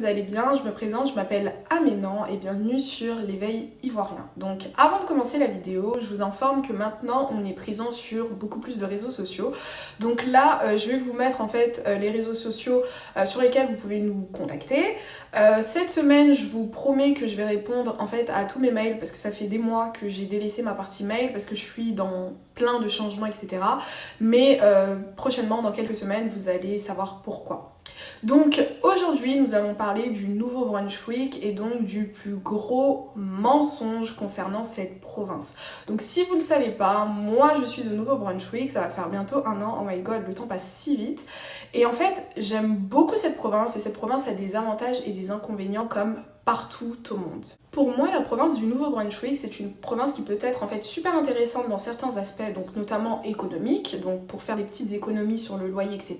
vous allez bien, je me présente, je m'appelle Aménan et bienvenue sur l'éveil ivoirien. Donc avant de commencer la vidéo, je vous informe que maintenant on est présent sur beaucoup plus de réseaux sociaux. Donc là, je vais vous mettre en fait les réseaux sociaux sur lesquels vous pouvez nous contacter. Cette semaine, je vous promets que je vais répondre en fait à tous mes mails parce que ça fait des mois que j'ai délaissé ma partie mail parce que je suis dans plein de changements, etc. Mais prochainement, dans quelques semaines, vous allez savoir pourquoi. Donc aujourd'hui nous allons parler du nouveau Brunswick et donc du plus gros mensonge concernant cette province. Donc si vous ne le savez pas, moi je suis au nouveau Brunswick, ça va faire bientôt 1 an, oh my god, le temps passe si vite. Et en fait j'aime beaucoup cette province et cette province a des avantages et des inconvénients comme partout au monde. Pour moi, la province du Nouveau-Brunswick, c'est une province qui peut être en fait super intéressante dans certains aspects, donc notamment économiques, donc pour faire des petites économies sur le loyer, etc.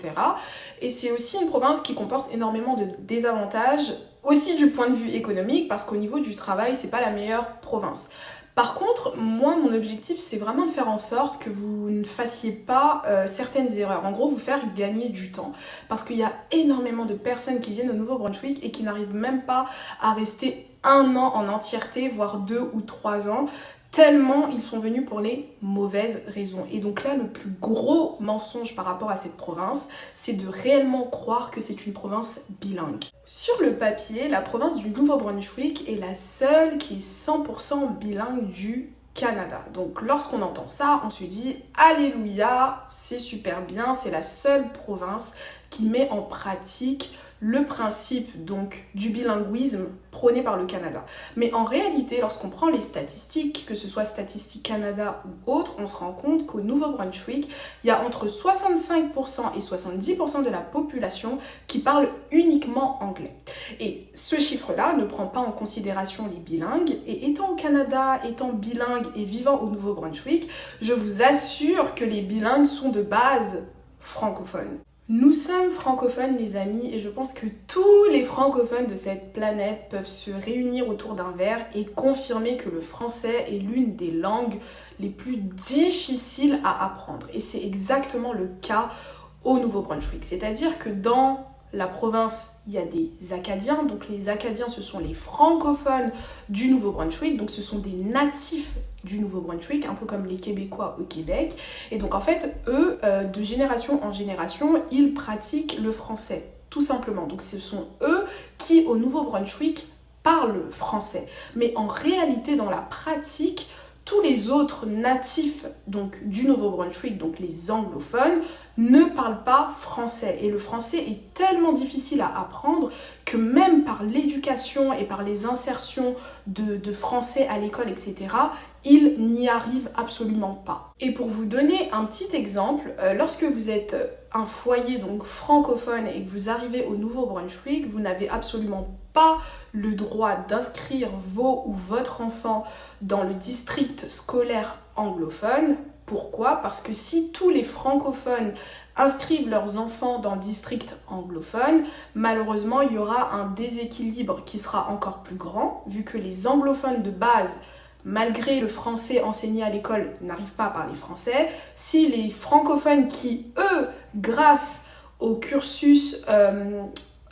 Et c'est aussi une province qui comporte énormément de désavantages, aussi du point de vue économique, parce qu'au niveau du travail, c'est pas la meilleure province. Par contre, moi, mon objectif, c'est vraiment de faire en sorte que vous ne fassiez pas certaines erreurs. En gros, vous faire gagner du temps. Parce qu'il y a énormément de personnes qui viennent au Nouveau-Brunswick et qui n'arrivent même pas à rester 1 an en entièreté, voire 2 ou 3 ans, tellement ils sont venus pour les mauvaises raisons. Et donc là, le plus gros mensonge par rapport à cette province, c'est de réellement croire que c'est une province bilingue. Sur le papier, la province du Nouveau-Brunswick est la seule qui est 100% bilingue du Canada. Donc lorsqu'on entend ça, on se dit alléluia, c'est super bien, c'est la seule province qui met en pratique le principe donc du bilinguisme prôné par le Canada. Mais en réalité, lorsqu'on prend les statistiques, que ce soit Statistique Canada ou autre, on se rend compte qu'au Nouveau-Brunswick, il y a entre 65% et 70% de la population qui parle uniquement anglais. Et ce chiffre-là ne prend pas en considération les bilingues. Et étant au Canada, étant bilingue et vivant au Nouveau-Brunswick, je vous assure que les bilingues sont de base francophones. Nous sommes francophones les amis et je pense que tous les francophones de cette planète peuvent se réunir autour d'un verre et confirmer que le français est l'une des langues les plus difficiles à apprendre. Et c'est exactement le cas au Nouveau-Brunswick. C'est-à-dire que dans la province, il y a des Acadiens. Donc les Acadiens, ce sont les francophones du Nouveau-Brunswick. Donc ce sont des natifs du Nouveau-Brunswick, un peu comme les Québécois au Québec. Et donc en fait, eux, de génération en génération, ils pratiquent le français, tout simplement. Donc ce sont eux qui, au Nouveau-Brunswick, parlent français. Mais en réalité, dans la pratique, tous les autres natifs donc, du Nouveau-Brunswick, donc les anglophones, ne parlent pas français. Et le français est tellement difficile à apprendre que même par l'éducation et par les insertions de français à l'école, etc., ils n'y arrivent absolument pas. Et pour vous donner un petit exemple, lorsque vous êtes un foyer donc francophone et que vous arrivez au Nouveau-Brunswick, vous n'avez absolument pas le droit d'inscrire vos ou votre enfant dans le district scolaire anglophone. Pourquoi? Parce que si tous les francophones inscrivent leurs enfants dans le district anglophone, malheureusement il y aura un déséquilibre qui sera encore plus grand, vu que les anglophones de base, malgré le français enseigné à l'école, n'arrivent pas à parler français. Si les francophones qui, eux, grâce au cursus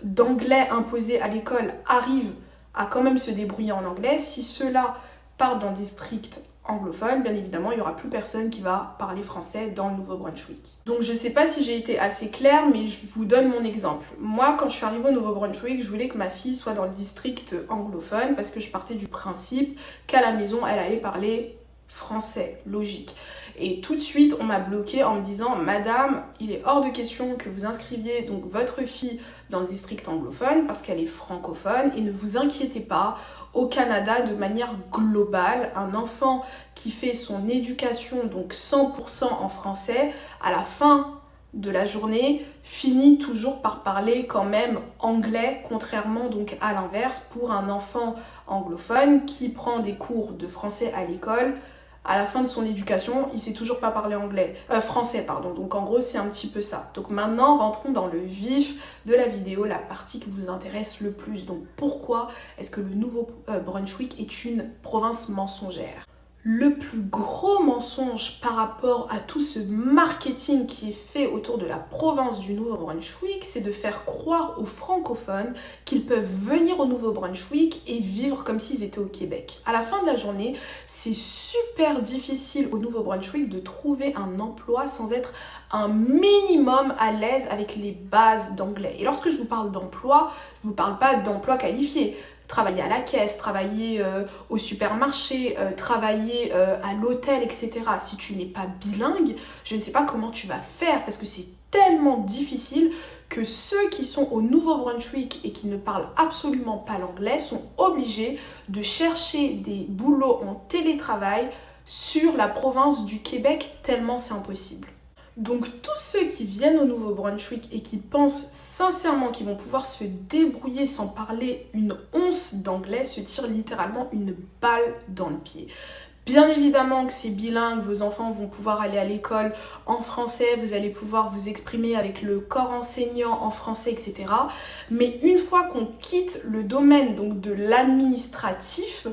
d'anglais imposé à l'école, arrivent à quand même se débrouiller en anglais, si ceux-là partent dans le district anglophone, bien évidemment, il n'y aura plus personne qui va parler français dans le Nouveau-Brunswick. Donc je ne sais pas si j'ai été assez claire, mais je vous donne mon exemple. Moi, quand je suis arrivée au Nouveau-Brunswick, je voulais que ma fille soit dans le district anglophone parce que je partais du principe qu'à la maison, elle allait parler français, logique. Et tout de suite, on m'a bloquée en me disant « Madame, il est hors de question que vous inscriviez donc votre fille dans le district anglophone parce qu'elle est francophone et ne vous inquiétez pas, au Canada, de manière globale, un enfant qui fait son éducation donc 100% en français, à la fin de la journée, finit toujours par parler quand même anglais, contrairement donc à l'inverse pour un enfant anglophone qui prend des cours de français à l'école. À la fin de son éducation, il sait toujours pas parler français. Donc en gros, c'est un petit peu ça. Donc maintenant, rentrons dans le vif de la vidéo, la partie qui vous intéresse le plus. Donc pourquoi est-ce que le Nouveau-Brunswick est une province mensongère? Le plus gros mensonge par rapport à tout ce marketing qui est fait autour de la province du Nouveau-Brunswick, c'est de faire croire aux francophones qu'ils peuvent venir au Nouveau-Brunswick et vivre comme s'ils étaient au Québec. À la fin de la journée, c'est super difficile au Nouveau-Brunswick de trouver un emploi sans être un minimum à l'aise avec les bases d'anglais. Et lorsque je vous parle d'emploi, je ne vous parle pas d'emploi qualifié. Travailler à la caisse, travailler au supermarché, travailler à l'hôtel, etc. Si tu n'es pas bilingue, je ne sais pas comment tu vas faire parce que c'est tellement difficile que ceux qui sont au Nouveau-Brunswick et qui ne parlent absolument pas l'anglais sont obligés de chercher des boulots en télétravail sur la province du Québec tellement c'est impossible. Donc tous ceux qui viennent au Nouveau-Brunswick et qui pensent sincèrement qu'ils vont pouvoir se débrouiller sans parler une once d'anglais se tirent littéralement une balle dans le pied. Bien évidemment que c'est bilingue, vos enfants vont pouvoir aller à l'école en français, vous allez pouvoir vous exprimer avec le corps enseignant en français, etc. Mais une fois qu'on quitte le domaine donc de l'administratif,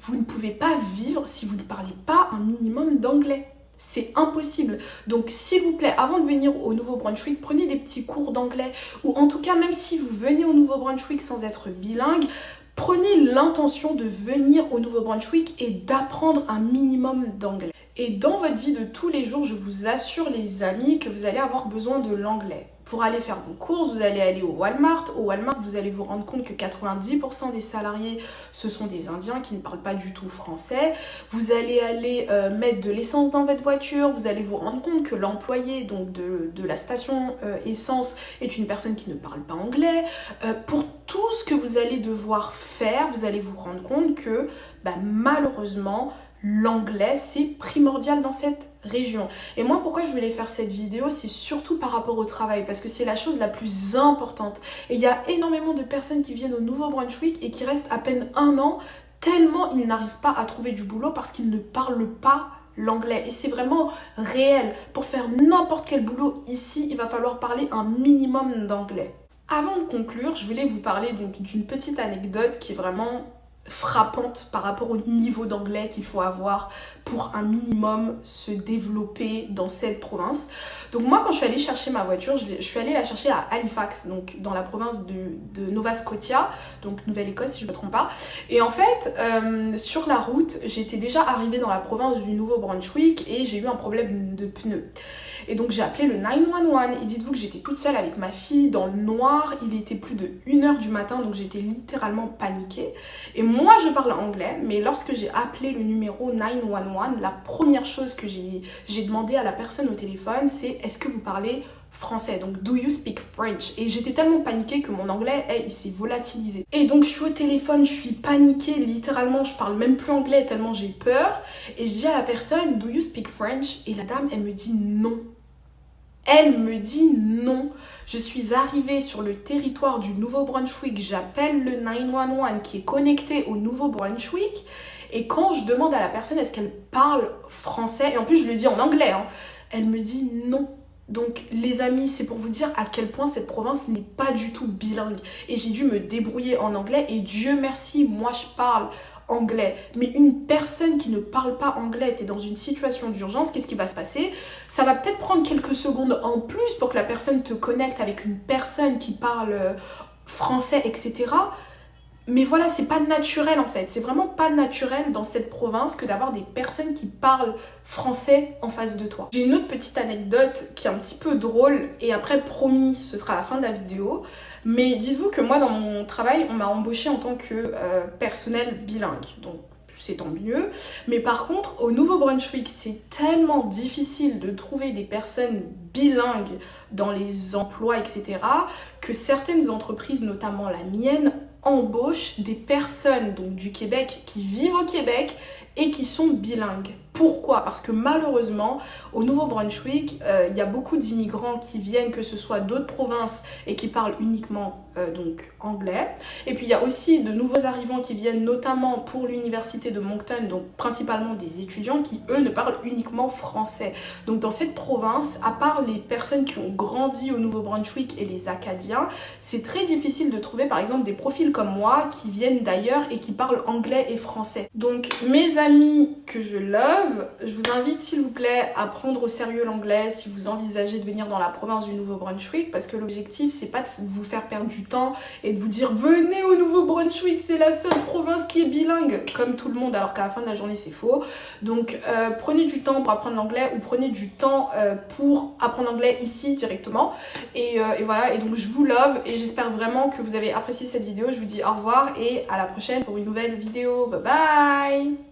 vous ne pouvez pas vivre si vous ne parlez pas un minimum d'anglais. C'est impossible. Donc, s'il vous plaît, avant de venir au Nouveau-Brunswick, prenez des petits cours d'anglais. Ou en tout cas, même si vous venez au Nouveau-Brunswick sans être bilingue, prenez l'intention de venir au Nouveau-Brunswick et d'apprendre un minimum d'anglais. Et dans votre vie de tous les jours, je vous assure les amis que vous allez avoir besoin de l'anglais. Pour aller faire vos courses, vous allez aller au Walmart. Au Walmart, vous allez vous rendre compte que 90% des salariés, ce sont des Indiens qui ne parlent pas du tout français. Vous allez aller mettre de l'essence dans votre voiture. Vous allez vous rendre compte que l'employé donc de la station essence est une personne qui ne parle pas anglais. Pour tout ce que vous allez devoir faire, vous allez vous rendre compte que malheureusement, l'anglais, c'est primordial dans cette région. Et moi, pourquoi je voulais faire cette vidéo, c'est surtout par rapport au travail, parce que c'est la chose la plus importante. Et il y a énormément de personnes qui viennent au Nouveau-Brunswick et qui restent à peine 1 an, tellement ils n'arrivent pas à trouver du boulot parce qu'ils ne parlent pas l'anglais. Et c'est vraiment réel. Pour faire n'importe quel boulot ici, il va falloir parler un minimum d'anglais. Avant de conclure, je voulais vous parler donc d'une petite anecdote qui est vraiment frappante par rapport au niveau d'anglais qu'il faut avoir pour un minimum se développer dans cette province. Donc moi, quand je suis allée chercher ma voiture, je suis allée la chercher à Halifax, donc dans la province de Nova Scotia, donc Nouvelle-Écosse si je ne me trompe pas. Et en fait, sur la route, j'étais déjà arrivée dans la province du Nouveau-Brunswick et j'ai eu un problème de pneus. Et donc j'ai appelé le 911 et dites-vous que j'étais toute seule avec ma fille dans le noir, il était plus de 1h du matin donc j'étais littéralement paniquée. Et moi je parle anglais, mais lorsque j'ai appelé le numéro 911, la première chose que j'ai demandé à la personne au téléphone c'est est-ce que vous parlez français, donc do you speak French? Et j'étais tellement paniquée que mon anglais, il s'est volatilisé. Et donc je suis au téléphone, je suis paniquée, littéralement je parle même plus anglais tellement j'ai peur. Et je dis à la personne, do you speak French? Et la dame, elle me dit non. Elle me dit non. Je suis arrivée sur le territoire du Nouveau-Brunswick, j'appelle le 911 qui est connecté au Nouveau-Brunswick. Et quand je demande à la personne est-ce qu'elle parle français, et en plus je lui dis en anglais, elle me dit non. Donc les amis, c'est pour vous dire à quel point cette province n'est pas du tout bilingue. Et j'ai dû me débrouiller en anglais et Dieu merci, moi je parle anglais. Mais une personne qui ne parle pas anglais, t'es dans une situation d'urgence, qu'est-ce qui va se passer? Ça va peut-être prendre quelques secondes en plus pour que la personne te connecte avec une personne qui parle français, etc. Mais voilà, c'est pas naturel en fait. C'est vraiment pas naturel dans cette province que d'avoir des personnes qui parlent français en face de toi. J'ai une autre petite anecdote qui est un petit peu drôle et après promis, ce sera la fin de la vidéo. Mais dites-vous que moi dans mon travail, on m'a embauchée en tant que personnel bilingue. Donc c'est tant mieux. Mais par contre, au Nouveau-Brunswick, c'est tellement difficile de trouver des personnes bilingues dans les emplois, etc. que certaines entreprises, notamment la mienne, embauchent des personnes donc du Québec qui vivent au Québec et qui sont bilingues. Pourquoi? Parce que malheureusement, au Nouveau-Brunswick, il y a beaucoup d'immigrants qui viennent, que ce soit d'autres provinces et qui parlent uniquement donc anglais. Et puis il y a aussi de nouveaux arrivants qui viennent notamment pour l'université de Moncton, donc principalement des étudiants qui eux ne parlent uniquement français. Donc dans cette province, à part les personnes qui ont grandi au Nouveau-Brunswick et les Acadiens, c'est très difficile de trouver par exemple des profils comme moi qui viennent d'ailleurs et qui parlent anglais et français. Donc mes amis que je love, je vous invite s'il vous plaît à prendre au sérieux l'anglais si vous envisagez de venir dans la province du Nouveau-Brunswick, parce que l'objectif c'est pas de vous faire perdre du temps et de vous dire venez au Nouveau-Brunswick, c'est la seule province qui est bilingue comme tout le monde, alors qu'à la fin de la journée c'est faux. Donc prenez du temps pour apprendre l'anglais ou prenez du temps pour apprendre l'anglais ici directement et voilà. Et donc je vous love et j'espère vraiment que vous avez apprécié cette vidéo. Je vous dis au revoir et à la prochaine pour une nouvelle vidéo. Bye bye.